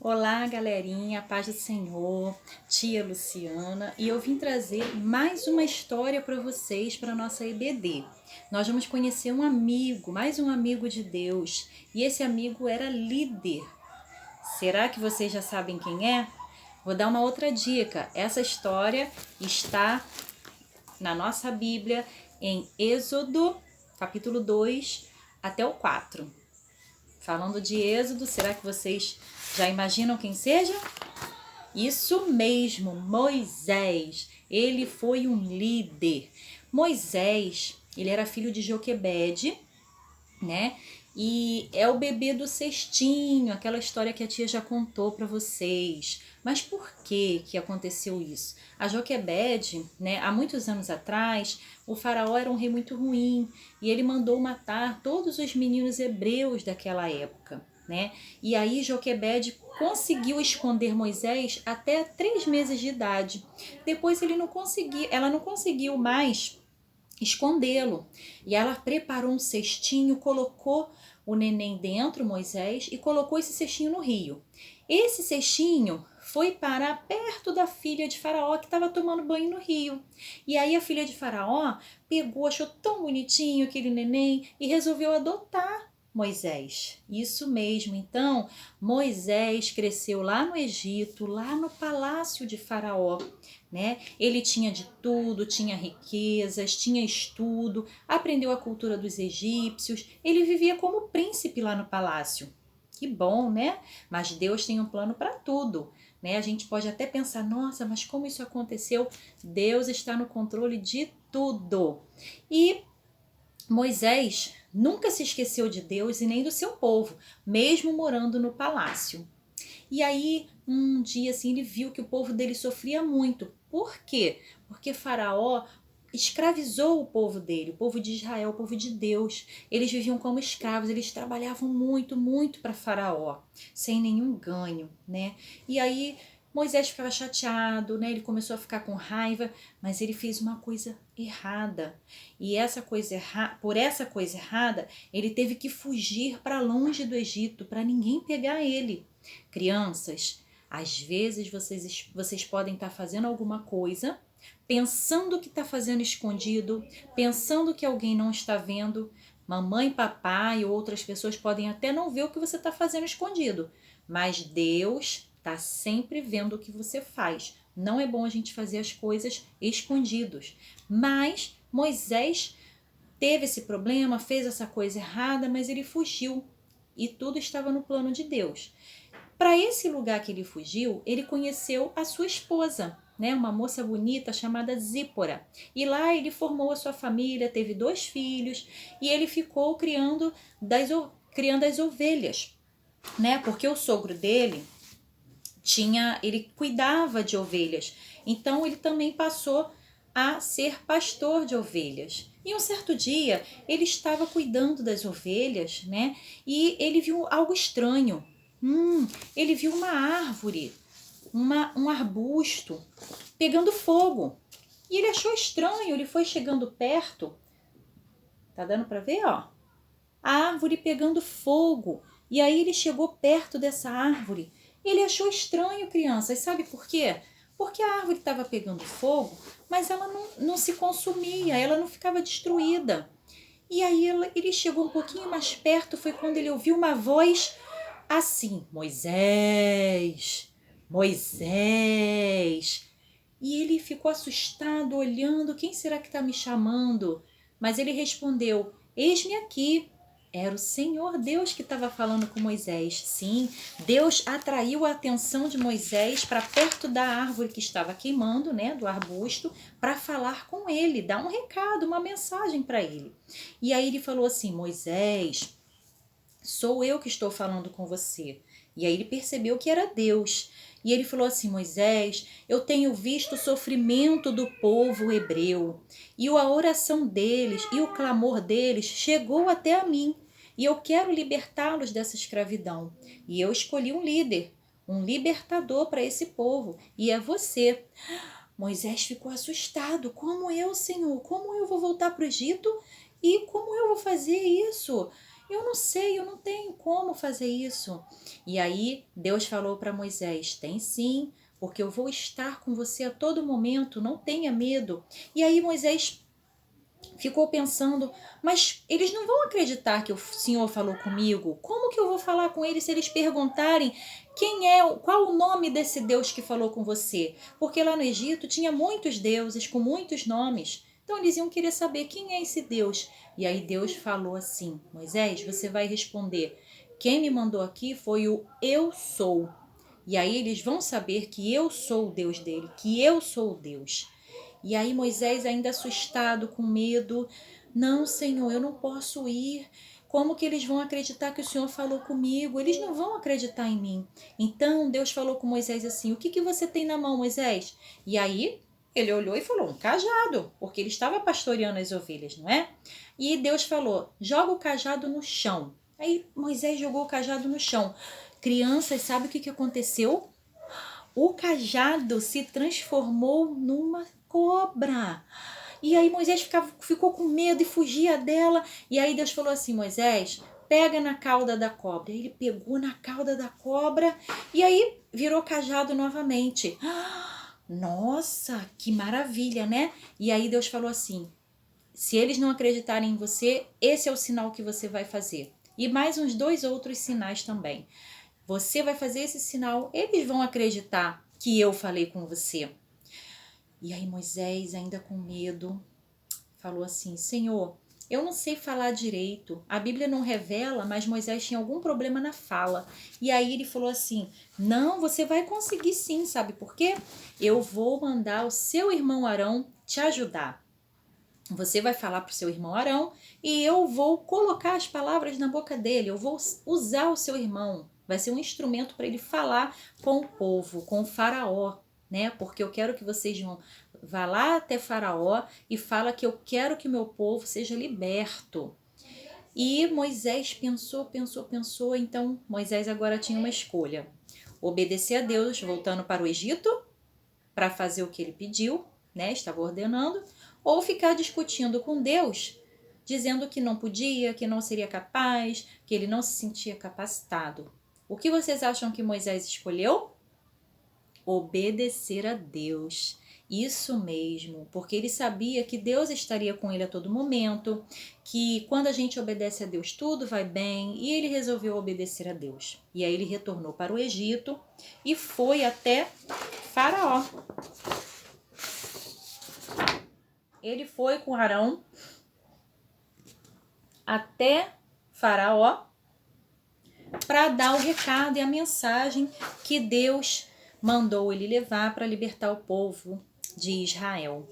Olá, galerinha, paz do Senhor, tia Luciana, e eu vim trazer mais uma história para vocês para nossa EBD. Nós vamos conhecer um amigo, mais um amigo de Deus, e esse amigo era líder. Será que vocês já sabem quem é? Vou dar uma outra dica. Essa história está na nossa Bíblia em Êxodo, capítulo 2 até o 4. Falando de Êxodo, será que vocês já imaginam quem seja? Isso mesmo, Moisés. Ele foi um líder. Moisés, ele era filho de Joquebede, né? E é o bebê do cestinho, aquela história que a tia já contou para vocês. Mas por que aconteceu isso? A Joquebede, né, há muitos anos atrás, o faraó era um rei muito ruim e ele mandou matar todos os meninos hebreus daquela época, né? E aí Joquebede conseguiu esconder Moisés até 3 meses de idade. Depois ela não conseguiu mais escondê-lo. E ela preparou um cestinho, colocou o neném dentro, Moisés, e colocou esse cestinho no rio. Esse cestinho foi parar perto da filha de Faraó, que estava tomando banho no rio. E aí a filha de Faraó pegou, achou tão bonitinho aquele neném e resolveu adotar Moisés. Isso mesmo. Então, Moisés cresceu lá no Egito, lá no palácio de Faraó, né? Ele tinha de tudo, tinha riquezas, tinha estudo, aprendeu a cultura dos egípcios, ele vivia como príncipe lá no palácio. Que bom, né? Mas Deus tem um plano para tudo, né? A gente pode até pensar, nossa, mas como isso aconteceu? Deus está no controle de tudo. E Moisés nunca se esqueceu de Deus e nem do seu povo, mesmo morando no palácio. E aí, um dia assim, ele viu que o povo dele sofria muito. Por quê? Porque Faraó escravizou o povo dele, o povo de Israel, o povo de Deus. Eles viviam como escravos, eles trabalhavam muito, muito para Faraó, sem nenhum ganho, né? E aí Moisés ficava chateado, né? Ele começou a ficar com raiva, mas ele fez uma coisa errada. E por essa coisa errada, ele teve que fugir para longe do Egito, para ninguém pegar ele. Crianças, às vezes vocês podem estar fazendo alguma coisa, pensando que está fazendo escondido, pensando que alguém não está vendo. Mamãe, papai ou outras pessoas podem até não ver o que você está fazendo escondido, mas Deus está sempre vendo o que você faz. Não é bom a gente fazer as coisas escondidos. Mas Moisés teve esse problema, fez essa coisa errada, mas ele fugiu e tudo estava no plano de Deus. Para esse lugar que ele fugiu, ele conheceu a sua esposa, né, uma moça bonita chamada Zípora. E lá ele formou a sua família, teve 2 filhos e ele ficou criando as ovelhas, né? Porque o sogro dele ele cuidava de ovelhas. Então ele também passou a ser pastor de ovelhas. E um certo dia ele estava cuidando das ovelhas, né? E ele viu algo estranho. Ele viu uma árvore, um arbusto pegando fogo. E ele achou estranho, ele foi chegando perto. Tá dando para ver, ó? A árvore pegando fogo. E aí ele chegou perto dessa árvore. Ele achou estranho, crianças. Sabe por quê? Porque a árvore estava pegando fogo, mas ela não se consumia, ela não ficava destruída. E aí ele chegou um pouquinho mais perto, foi quando ele ouviu uma voz assim: Moisés, Moisés. E ele ficou assustado, olhando: quem será que está me chamando? Mas ele respondeu: eis-me aqui. Era o Senhor Deus que estava falando com Moisés. Sim, Deus atraiu a atenção de Moisés para perto da árvore que estava queimando, né, do arbusto, para falar com ele, dar um recado, uma mensagem para ele. E aí ele falou assim: Moisés, sou eu que estou falando com você. E aí ele percebeu que era Deus. E ele falou assim: Moisés, eu tenho visto o sofrimento do povo hebreu, e a oração deles e o clamor deles chegou até a mim, e eu quero libertá-los dessa escravidão. E eu escolhi um líder, um libertador para esse povo, e é você. Moisés ficou assustado. Como eu, Senhor? Como eu vou voltar para o Egito? E como eu vou fazer isso? Eu não sei, eu não tenho como fazer isso. E aí Deus falou para Moisés: tem sim, porque eu vou estar com você a todo momento, não tenha medo. E aí Moisés ficou pensando, mas eles não vão acreditar que o Senhor falou comigo? Como que eu vou falar com eles se eles perguntarem qual o nome desse Deus que falou com você? Porque lá no Egito tinha muitos deuses com muitos nomes. Então eles iam querer saber quem é esse Deus. E aí Deus falou assim: Moisés, você vai responder: quem me mandou aqui foi o Eu Sou. E aí eles vão saber que eu sou o Deus dele, que eu sou o Deus. E aí Moisés, ainda assustado, com medo: não, Senhor, eu não posso ir. Como que eles vão acreditar que o Senhor falou comigo? Eles não vão acreditar em mim. Então Deus falou com Moisés assim: o que que você tem na mão, Moisés? E aí ele olhou e falou: um cajado, porque ele estava pastoreando as ovelhas, não é? E Deus falou: joga o cajado no chão. Aí Moisés jogou o cajado no chão. Crianças, sabe o que que aconteceu? O cajado se transformou numa cobra. E aí Moisés ficou com medo e fugia dela. E aí Deus falou assim: Moisés, pega na cauda da cobra. Ele pegou na cauda da cobra e aí virou cajado novamente. Nossa, que maravilha, né? E aí Deus falou assim: se eles não acreditarem em você, esse é o sinal que você vai fazer. E mais uns 2 outros sinais também. Você vai fazer esse sinal, eles vão acreditar que eu falei com você. E aí Moisés, ainda com medo, falou assim: Senhor, eu não sei falar direito. A Bíblia não revela, mas Moisés tinha algum problema na fala. E aí ele falou assim: não, você vai conseguir sim, sabe por quê? Eu vou mandar o seu irmão Arão te ajudar. Você vai falar para o seu irmão Arão e eu vou colocar as palavras na boca dele. Eu vou usar o seu irmão. Vai ser um instrumento para ele falar com o povo, com o faraó, né? Porque eu quero que vocês vá lá até faraó e fala que eu quero que o meu povo seja liberto. E Moisés pensou. Então Moisés agora tinha uma escolha: obedecer a Deus, voltando para o Egito, para fazer o que ele pediu, né? Estava ordenando, ou ficar discutindo com Deus, dizendo que não podia, que não seria capaz, que ele não se sentia capacitado. O que vocês acham que Moisés escolheu? Obedecer a Deus. Isso mesmo, porque ele sabia que Deus estaria com ele a todo momento, que quando a gente obedece a Deus tudo vai bem, e ele resolveu obedecer a Deus. E aí ele retornou para o Egito e foi até Faraó. Ele foi com Arão até Faraó para dar o recado e a mensagem que Deus mandou ele levar para libertar o povo de Israel.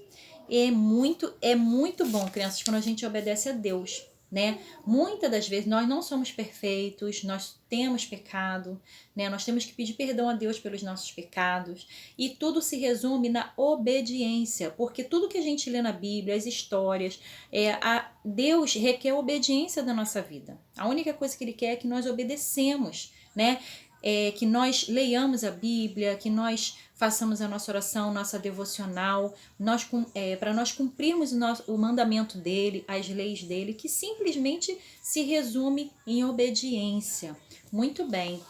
É muito bom, crianças, quando a gente obedece a Deus, né? Muitas das vezes nós não somos perfeitos, nós temos pecado, né? Nós temos que pedir perdão a Deus pelos nossos pecados e tudo se resume na obediência, porque tudo que a gente lê na Bíblia, as histórias, Deus requer obediência da nossa vida. A única coisa que Ele quer é que nós obedecemos, né? Que nós leiamos a Bíblia, que nós façamos a nossa oração, nossa devocional, para nós cumprirmos o mandamento dele, as leis dele, que simplesmente se resume em obediência. Muito bem.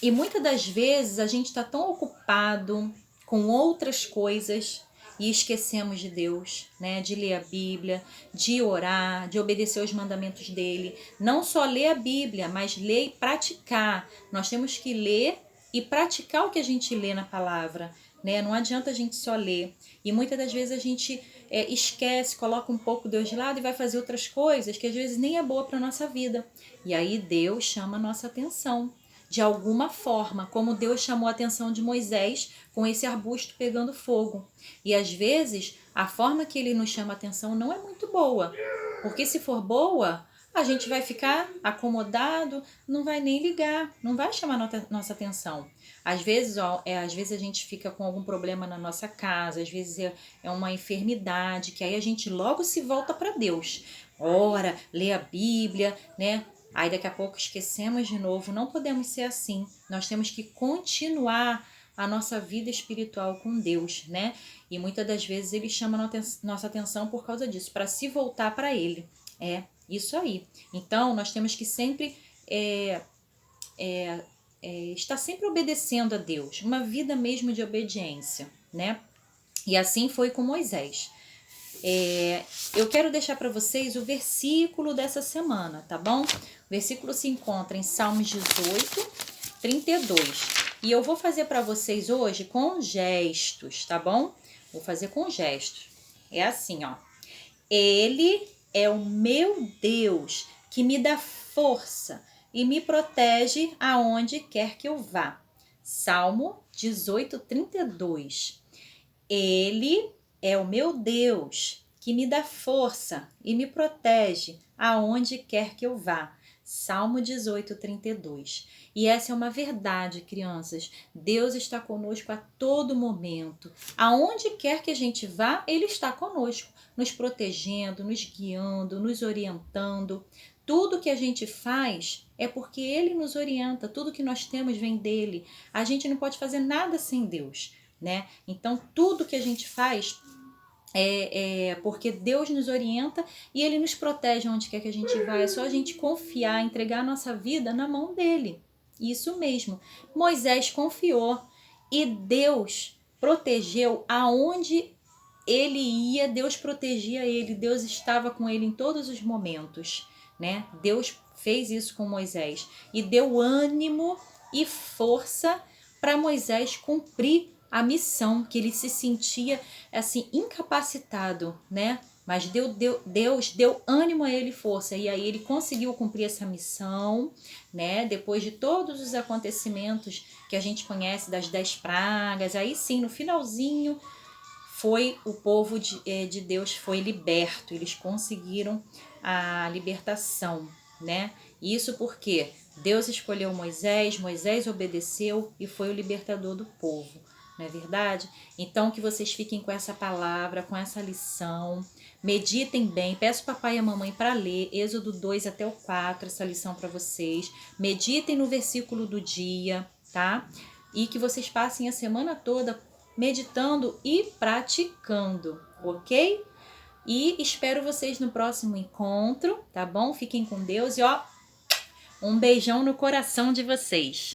E muitas das vezes a gente está tão ocupado com outras coisas e esquecemos de Deus, né? De ler a Bíblia, de orar, de obedecer os mandamentos dele. Não só ler a Bíblia, mas ler e praticar. Nós temos que ler e praticar o que a gente lê na palavra, né? Não adianta a gente só ler. E muitas das vezes a gente esquece, coloca um pouco Deus de lado e vai fazer outras coisas que às vezes nem é boa para a nossa vida. E aí Deus chama a nossa atenção. De alguma forma, como Deus chamou a atenção de Moisés com esse arbusto pegando fogo. E às vezes, a forma que ele nos chama a atenção não é muito boa. Porque se for boa, a gente vai ficar acomodado, não vai nem ligar, não vai chamar nossa atenção. Às vezes a gente fica com algum problema na nossa casa, às vezes é uma enfermidade, que aí a gente logo se volta para Deus. Ora, lê a Bíblia, né? Aí daqui a pouco esquecemos de novo. Não podemos ser assim. Nós temos que continuar a nossa vida espiritual com Deus, né? E muitas das vezes ele chama nossa atenção por causa disso, para se voltar para ele. Isso aí. Então, nós temos que sempre estar sempre obedecendo a Deus, uma vida mesmo de obediência, né? E assim foi com Moisés. Eu quero deixar para vocês o versículo dessa semana, tá bom? O versículo se encontra em Salmos 18, 32. E eu vou fazer para vocês hoje com gestos, tá bom? Vou fazer com gestos. É assim, ó. Ele é o meu Deus que me dá força e me protege aonde quer que eu vá. Salmo 18, 32. Ele é o meu Deus que me dá força e me protege aonde quer que eu vá. Salmo 18, 32. E essa é uma verdade, crianças. Deus está conosco a todo momento. Aonde quer que a gente vá, Ele está conosco, nos protegendo, nos guiando, nos orientando. Tudo que a gente faz é porque Ele nos orienta. Tudo que nós temos vem dEle. A gente não pode fazer nada sem Deus, né? Então, tudo que a gente faz é porque Deus nos orienta e Ele nos protege onde quer que a gente vá. É só a gente confiar, entregar a nossa vida na mão dEle. Isso mesmo. Moisés confiou e Deus protegeu aonde ele ia, Deus protegia ele, Deus estava com ele em todos os momentos, né? Deus fez isso com Moisés e deu ânimo e força para Moisés cumprir a missão, que ele se sentia assim incapacitado, né? Mas Deus deu ânimo a ele, força, e aí ele conseguiu cumprir essa missão, né? Depois de todos os acontecimentos que a gente conhece das 10 pragas, aí sim, no finalzinho, foi o povo de Deus foi liberto, eles conseguiram a libertação, né? Isso porque Deus escolheu Moisés, Moisés obedeceu e foi o libertador do povo, não é verdade? Então que vocês fiquem com essa palavra, com essa lição, meditem bem, peço o papai e a mamãe para ler Êxodo 2 até o 4, essa lição para vocês, meditem no versículo do dia, tá? E que vocês passem a semana toda meditando e praticando, ok? E espero vocês no próximo encontro, tá bom? Fiquem com Deus e ó, um beijão no coração de vocês.